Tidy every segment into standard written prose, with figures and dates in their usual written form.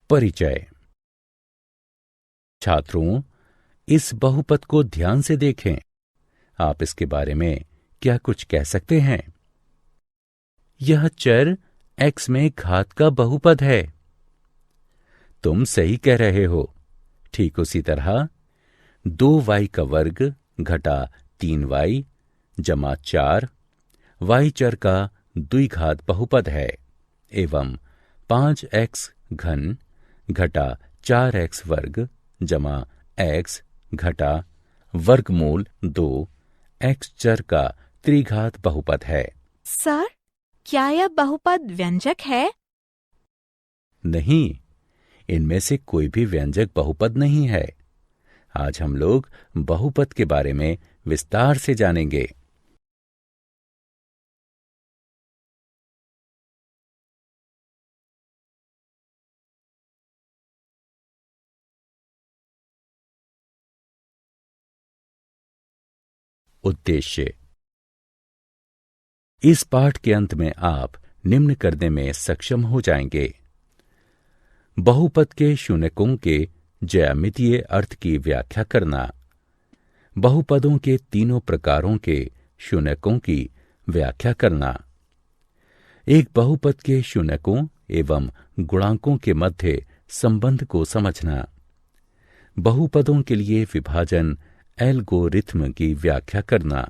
परिचय। छात्रों, इस बहुपद को ध्यान से देखें। आप इसके बारे में क्या कुछ कह सकते हैं? यह चर x में घात का बहुपद है। तुम सही कह रहे हो। ठीक उसी तरह 2y का वर्ग घटा 3y जमा 4 y चर का द्विघात बहुपद है एवं 5x घन घटा 4x वर्ग जमा x घटा वर्गमूल 2 x चर का त्रिघात बहुपद है। सर, क्या यह बहुपद व्यंजक है? नहीं, इनमें से कोई भी व्यंजक बहुपद नहीं है। आज हम लोग बहुपद के बारे में विस्तार से जानेंगे। उद्देश्य। इस पाठ के अंत में आप निम्न करने में सक्षम हो जाएंगे। बहुपद के शून्यकों के ज्यामितीय अर्थ की व्याख्या करना, बहुपदों के तीनों प्रकारों के शून्यकों की व्याख्या करना, एक बहुपद के शून्यकों एवं गुणांकों के मध्य संबंध को समझना, बहुपदों के लिए विभाजन एल्गोरिथ्म की व्याख्या करना।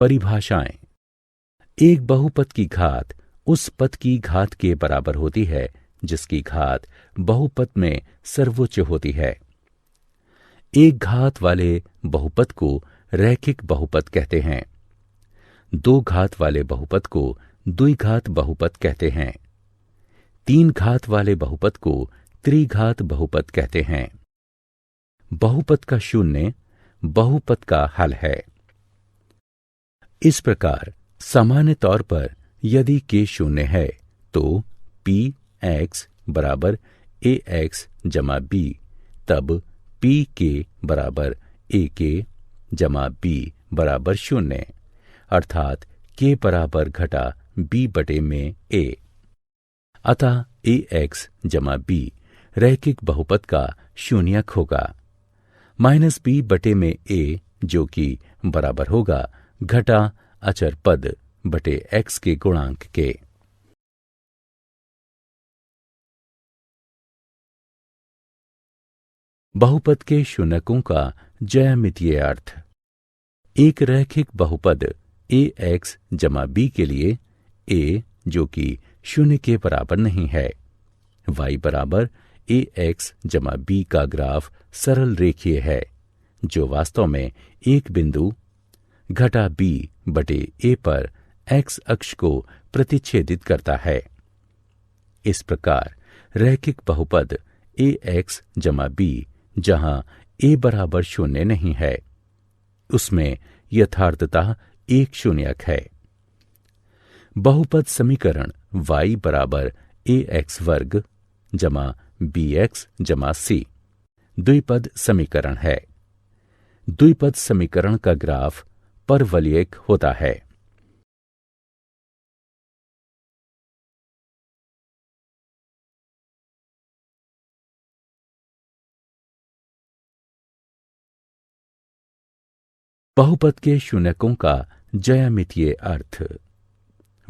परिभाषाएं। एक बहुपद की घात उस पद की घात के बराबर होती है जिसकी घात बहुपद में सर्वोच्च होती है। एक घात वाले बहुपद को रैखिक बहुपद कहते हैं। दो घात वाले बहुपद को द्विघात बहुपद कहते हैं। तीन घात वाले बहुपद को त्रिघात बहुपद कहते हैं। बहुपद का शून्य बहुपद का हल है। इस प्रकार सामान्य तौर पर यदि k शून्य है तो p x बराबर ax जमा b, तब p k बराबर ak जमा b बराबर शून्य, अर्थात k बराबर घटा b बटे में a। अतः ax जमा b रैखिक बहुपद का शून्यक होगा। माइनस b बटे में a जो कि बराबर होगा घटा अचर पद बटे x के गुणांक के। बहुपद के शून्यकों का ज्यामितीय अर्थ। एक रैखिक बहुपद ax जमा b के लिए a जो कि शून्य के बराबर नहीं है, y बराबर ax जमा b का ग्राफ सरल रेखीय है जो वास्तव में एक बिंदु घटा b बटे a पर x अक्ष को प्रतिच्छेदित करता है। इस प्रकार रैखिक बहुपद ax जमा b जहां a बराबर शून्य नहीं है, उसमें यथार्थतः एक शून्यक है। बहुपद समीकरण y बराबर ax वर्ग जमा bx जमा c द्विपद समीकरण है। द्विपद समीकरण का ग्राफ परवलयिक होता है। बहुपद के शून्यकों का ज्यामितीय अर्थ।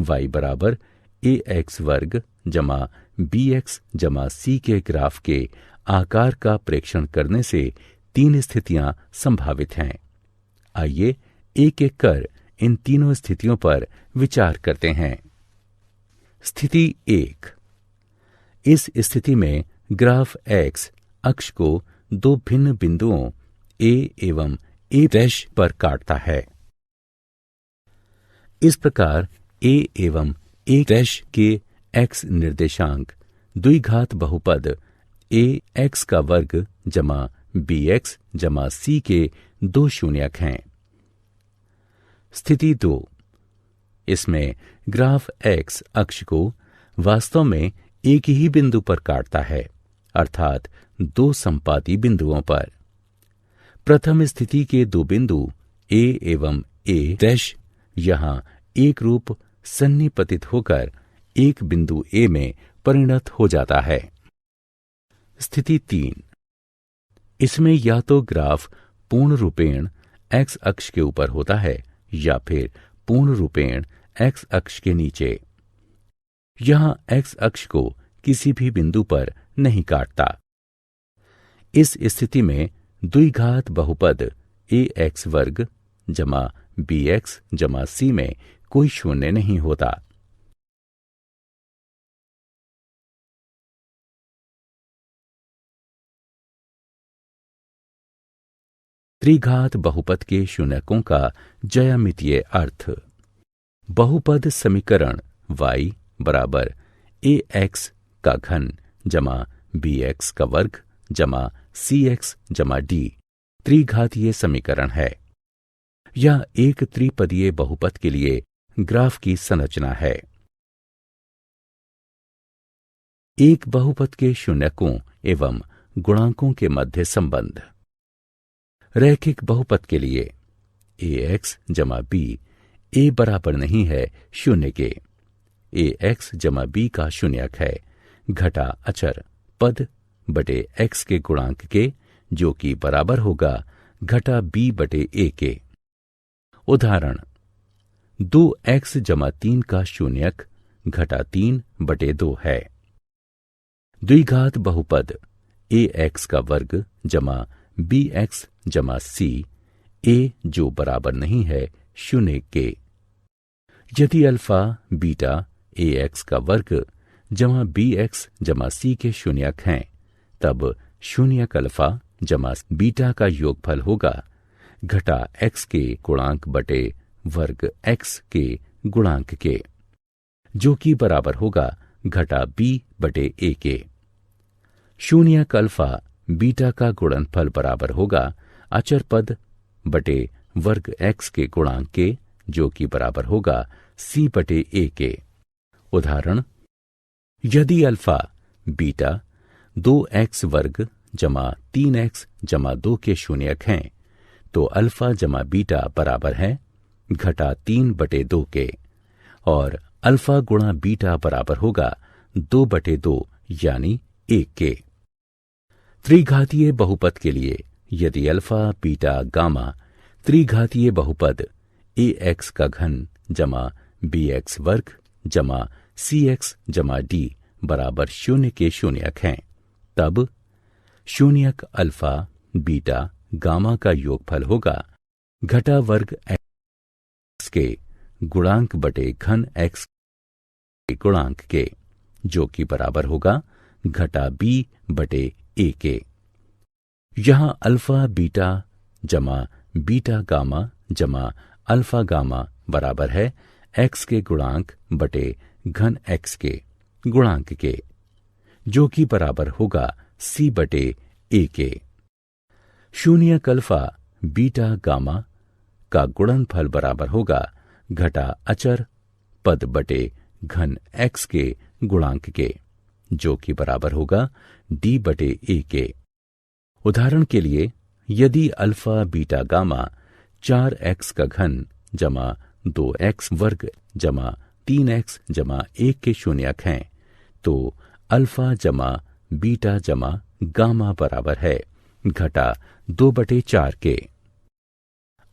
y बराबर ax वर्ग जमा bx जमा c के ग्राफ के आकार का प्रेक्षण करने से तीन स्थितियां संभावित हैं। आइए एक एक कर इन तीनों स्थितियों पर विचार करते हैं। स्थिति 1। इस स्थिति में ग्राफ x अक्ष को दो भिन्न बिंदुओं a एवं a' पर काटता है। इस प्रकार a एवं a' के x निर्देशांक द्विघात बहुपद a x का वर्ग जमा bx जमा c के दो शून्यक हैं। स्थिति 2, इसमें ग्राफ x अक्ष को वास्तव में एक ही बिंदु पर काटता है, अर्थात दो संपाती बिंदुओं पर। प्रथम स्थिति के दो बिंदु a एवं a' यहां एक रूप सन्निपतित होकर एक बिंदु a में परिणत हो जाता है। स्थिति 3, इसमें या तो ग्राफ पूर्ण रूपेण x अक्ष के ऊपर होता है या फिर पूर्ण रूपेण x अक्ष के नीचे। यहां x अक्ष को किसी भी बिंदु पर नहीं काटता। इस स्थिति में द्विघात बहुपद ax वर्ग जमा bx जमा c में कोई शून्य नहीं होता। त्रिघात बहुपद के शून्यकों का ज्यामितीय अर्थ। बहुपद समीकरण y बराबर ax का घन जमा bx का वर्ग जमा cx जमा d त्रिघातीय समीकरण है। यह एक त्रिपदीय बहुपद के लिए ग्राफ की संरचना है। एक बहुपद के शून्यकों एवं गुणांकों के मध्य संबंध। रैखिक बहुपद के लिए ax जमा b a बराबर नहीं है शून्य के। ax जमा b का शून्यक है घटा अचर पद बटे x के गुणांक के, जो कि बराबर होगा घटा b बटे a के। उदाहरण 2x जमा 3 का शून्यक घटा 3 बटे 2 है। द्विघात बहुपद ax का वर्ग जमा bx जमा c a जो बराबर नहीं है शून्य के। यदि अल्फा बीटा ax का वर्ग जमा bx जमा c के शून्यक हैं, तब शून्यक अल्फा जमा बीटा का योगफल होगा घटा x के गुणांक बटे वर्ग x के गुणांक के, जो कि बराबर होगा घटा b बटे a के। शून्यक अल्फा बीटा का गुणनफल बराबर होगा अचर पद बटे वर्ग x के गुणांक के, जो कि बराबर होगा c बटे a के। उदाहरण यदि अल्फा बीटा 2x वर्ग जमा 3x जमा 2 के शून्यक हैं, तो अल्फा जमा बीटा बराबर है घटा 3 बटे 2 के, और अल्फा गुणा बीटा बराबर होगा 2 बटे 2 यानी 1 के। त्रिघातीय बहुपद के लिए यदि अल्फा बीटा गामा त्रिघातीय बहुपद ax का घन जमा bx वर्ग जमा cx जमा d बराबर शून्य के शून्यक हैं, तब शून्यक अल्फा बीटा गामा का योगफल होगा घटा वर्ग x के गुणांक बटे घन x के गुणांक के, जो कि बराबर होगा घटा b बटे a के। यहां अल्फा बीटा जमा बीटा गामा जमा अल्फा गामा बराबर है x के गुणांक बटे घन x के गुणांक के, जो कि बराबर होगा c बटे a के। शून्यक अल्फा बीटा गामा का गुणनफल बराबर होगा घटा अचर पद बटे घन x के गुणांक के, जो कि बराबर होगा d बटे a के। उदाहरण के लिए यदि अल्फा बीटा गामा 4x का घन जमा 2x वर्ग जमा 3x जमा 1 के शून्यक हैं, तो अल्फा जमा बीटा जमा गामा बराबर है घटा 2 बटे 4 के।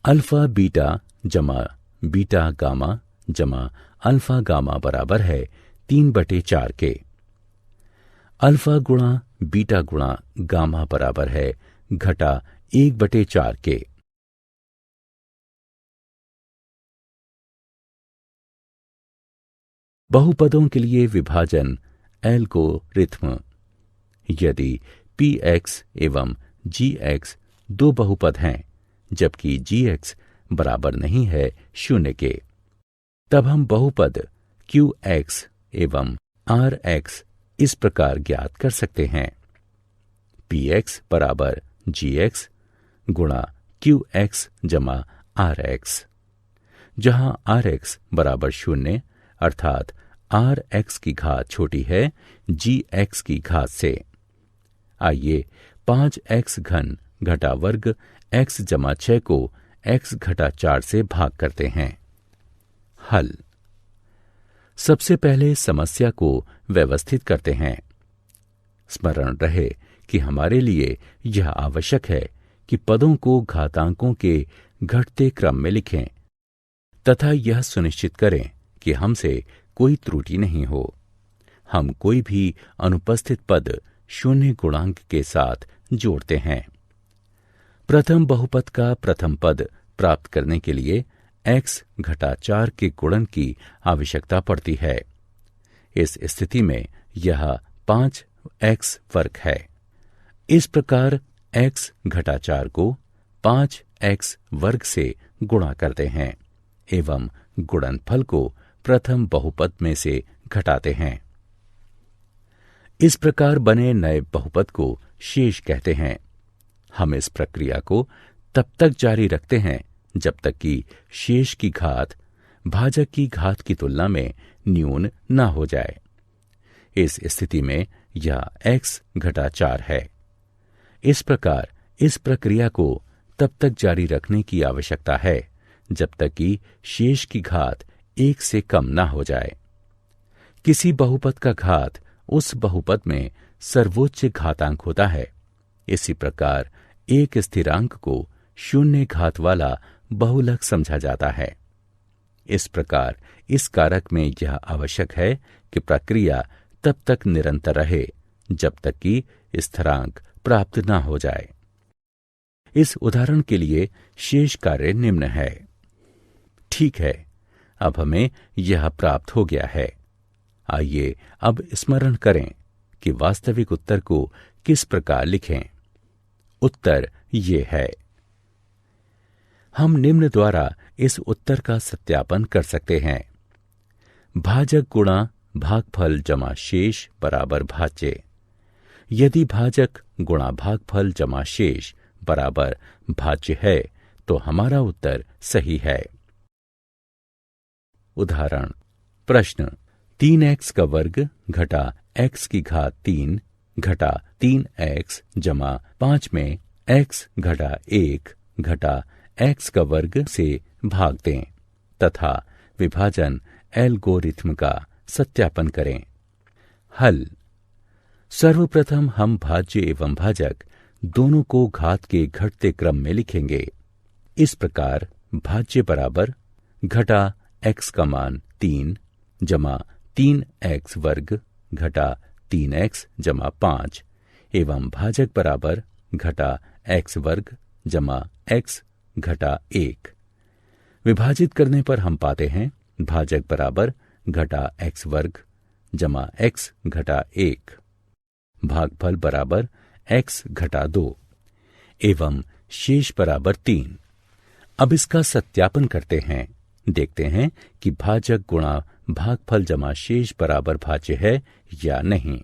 अल्फा बीटा जमा बीटा गामा जमा अल्फा गामा बराबर है 3 बटे 4 के। अल्फा गुणा बीटा गुणा गामा बराबर है घटा 1 बटे 4 के। बहुपदों के लिए विभाजन एल्गोरिथ्म। यदि px एवं gx दो बहुपद हैं, जबकि gx बराबर नहीं है शून्य के, तब हम बहुपद qx एवं rx इस प्रकार ज्ञात कर सकते हैं। px बराबर gx गुणा qx जमा rx, जहां rx बराबर 0 अर्थात rx की घात छोटी है gx की घात से। आइए 5x घन घटा वर्ग x जमा 6 को x घटा 4 से भाग करते हैं। हल। सबसे पहले समस्या को व्यवस्थित करते हैं। स्मरण रहे कि हमारे लिए यह आवश्यक है कि पदों को घातांकों के घटते क्रम में लिखें तथा यह सुनिश्चित करें कि हमसे कोई त्रुटि नहीं हो। हम कोई भी अनुपस्थित पद शून्य गुणांक के साथ जोड़ते हैं। प्रथम बहुपद का प्रथम पद प्राप्त करने के लिए x घटा 4 के गुणन की आवश्यकता पड़ती है। इस स्थिति में यह 5x वर्ग है। इस प्रकार x घटा 4 को 5x वर्ग से गुणा करते हैं एवं गुणनफल को प्रथम बहुपद में से घटाते हैं। इस प्रकार बने नए बहुपद को शेष कहते हैं। हम इस प्रक्रिया को तब तक जारी रखते हैं जब तक कि शेष की घात भाजक की घात की तुलना में न्यून न हो जाए। इस स्थिति में यह x घटा 4 है। इस प्रकार इस प्रक्रिया को तब तक जारी रखने की आवश्यकता है जब तक कि शेष की घात 1 से कम न हो जाए। किसी बहुपद का घात उस बहुपद में सर्वोच्च घातांक होता है। इसी प्रकार एक स्थिरांक को शून्य घात वाला बहुलक समझा जाता है। इस प्रकार इस कारक में यह आवश्यक है कि प्रक्रिया तब तक निरंतर रहे जब तक कि स्थिरांक प्राप्त न हो जाए। इस उदाहरण के लिए शेष कार्य निम्न है। ठीक है, अब हमें यह प्राप्त हो गया है। आइए अब स्मरण करें कि वास्तविक उत्तर को किस प्रकार लिखें। उत्तर ये है। हम निम्न द्वारा इस उत्तर का सत्यापन कर सकते हैं। भाजक गुणा भागफल जमा शेष बराबर भाज्य। यदि भाजक गुणा भागफल जमा शेष बराबर भाज्य है तो हमारा उत्तर सही है। उदाहरण। प्रश्न। 3x का वर्ग घटा x की घात 3 घटा 3x जमा 5 में x घटा 1 घटा x का वर्ग से भाग दें तथा विभाजन एल्गोरिथ्म का सत्यापन करें। हल। सर्वप्रथम हम भाज्य एवं भाजक दोनों को घात के घटते क्रम में लिखेंगे। इस प्रकार भाज्य बराबर घटा x का मान 3 जमा 3x वर्ग घटा 3x जमा 5 एवं भाजक बराबर घटा x वर्ग जमा x घटा 1। विभाजित करने पर हम पाते हैं भाजक बराबर घटा x वर्ग जमा x घटा 1, भागफल बराबर x घटा 2 एवं शेष बराबर 3। अब इसका सत्यापन करते हैं। देखते हैं कि भाजक गुणा भागफल जमा शेष बराबर भाज्य है या नहीं।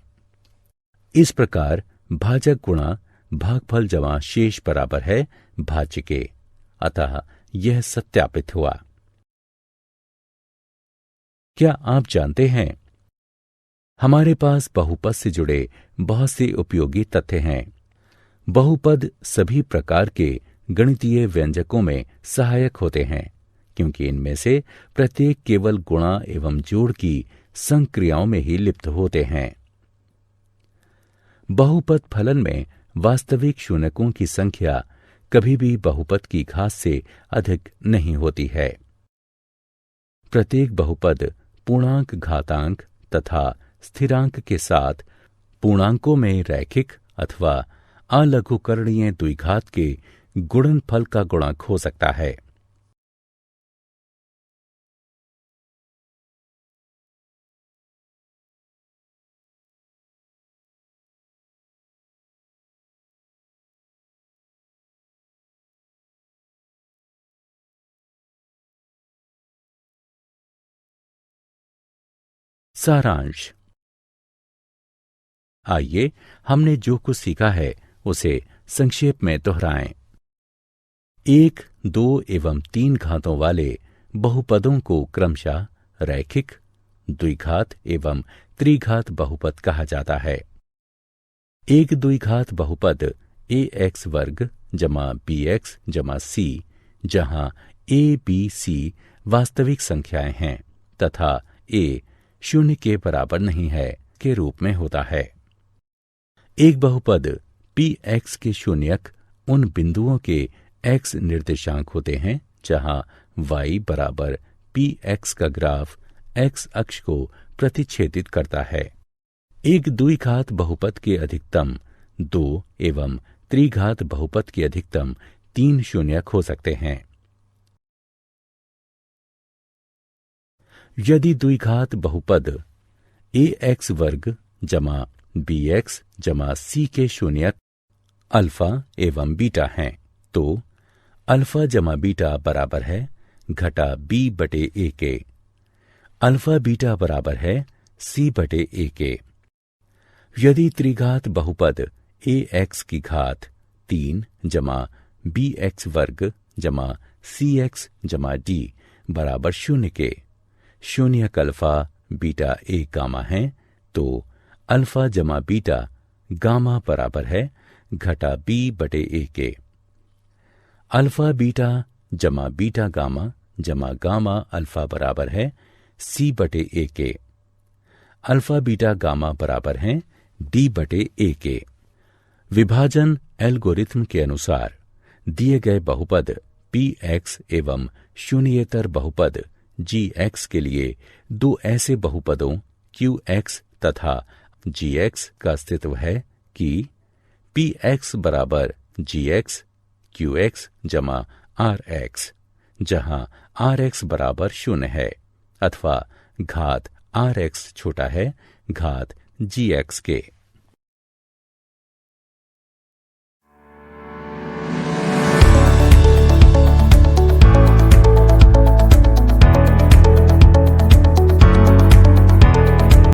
इस प्रकार भाजक गुणा भागफल जमा शेष बराबर है भाज्य के, अतः यह सत्यापित हुआ। क्या आप जानते हैं हमारे पास बहुपद से जुड़े बहुत से उपयोगी तथ्य हैं। बहुपद सभी प्रकार के गणितीय व्यंजकों में सहायक होते हैं क्योंकि इनमें से प्रत्येक केवल गुणा एवं जोड़ की संक्रियाओं में ही लिप्त होते हैं। बहुपद फलन में वास्तविक शून्यकों की संख्या कभी भी बहुपद की घात से अधिक नहीं होती है। प्रत्येक बहुपद पूर्णांक घातांक तथा स्थिरांक के साथ पूर्णांकों में रैखिक अथवा अलघुकरणीय द्विघात के गुणनफल का गुणक हो सकता है। सारांश। आइए हमने जो कुछ सीखा है उसे संक्षेप में दोहराएं। 1, 2 एवं 3 घातों वाले बहुपदों को क्रमशः रैखिक, द्विघात एवं त्रिघात बहुपद कहा जाता है। एक द्विघात बहुपद ax वर्ग जमा bx जमा c, जहां a, b, c वास्तविक संख्याएं हैं तथा a 0 के बराबर नहीं है के रूप में होता है। एक बहुपद px के शून्यक उन बिंदुओं के x निर्देशांक होते हैं जहां y बराबर px का ग्राफ x अक्ष को प्रतिच्छेदित करता है। एक द्विघात बहुपद के अधिकतम 2 एवं त्रिघात बहुपद के अधिकतम 3 शून्यक हो सकते हैं। यदि द्विघात बहुपद ax वर्ग जमा bx जमा c के शून्यक अल्फा एवं बीटा हैं तो अल्फा जमा बीटा बराबर है घटा b बटे a के। अल्फा बीटा बराबर है c बटे a के। यदि त्रिघात बहुपद ax की घात 3 जमा bx वर्ग जमा cx जमा d बराबर 0 के, शून्यक अल्फा बीटा a गामा है तो अल्फा जमा बीटा गामा बराबर है घटा b बटे a के। अल्फा बीटा जमा बीटा गामा जमा गामा अल्फा बराबर है c बटे a के। अल्फा बीटा गामा बराबर है d बटे a के। विभाजन एल्गोरिथ्म के अनुसार दिए गए बहुपद px एवं शून्येतर बहुपद gx के लिए दो ऐसे बहुपदों qx तथा gx का अस्तित्व है कि px बराबर gx qx जमा rx, जहां rx बराबर 0 है अथवा घात rx छोटा है घात gx के।